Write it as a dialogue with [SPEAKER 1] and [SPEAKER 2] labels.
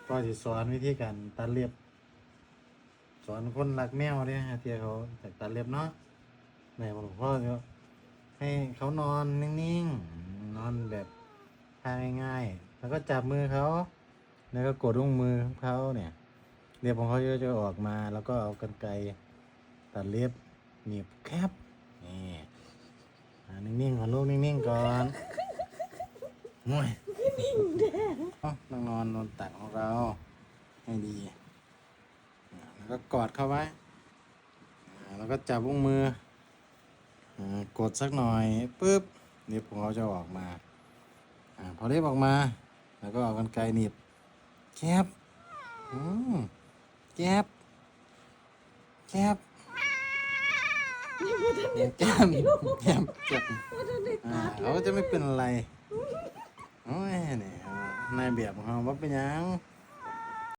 [SPEAKER 1] ก็จะสอนวิธีการตัดเล็บสอนคนรักแมวเนี่ยเที่ยเขาจากตัดเล็บเนาะแม่บอกพ่อจะให้เขานอนนิ่งๆนอนแบบท่าง่ายๆแล้วก็จับมือเขาแล้วก็กดลงมือของเขาเนี่ยเล็บของเขาจะออกมาแล้วก็เอากรรไกรตัดเล็บหนีบแคบนี่นิ่งๆก่อนลูกนิ่งๆก่อนงวยนั่งนอนตักของเราให้ดีแล้วก็กอดเข้าไว้แล้วก็จับวงมือกดสักหน่อยปึ๊บเล็บของเขาจะออกมาพอเล็บออกมาแล้วก็เอากรรไกรหนีบแคบแคบแคบแก้มแก้มเจ็บเขาจะไม่เป็นอะไรโอ้ยเนี่ยนายแบบของเขาว่าเป็นยัง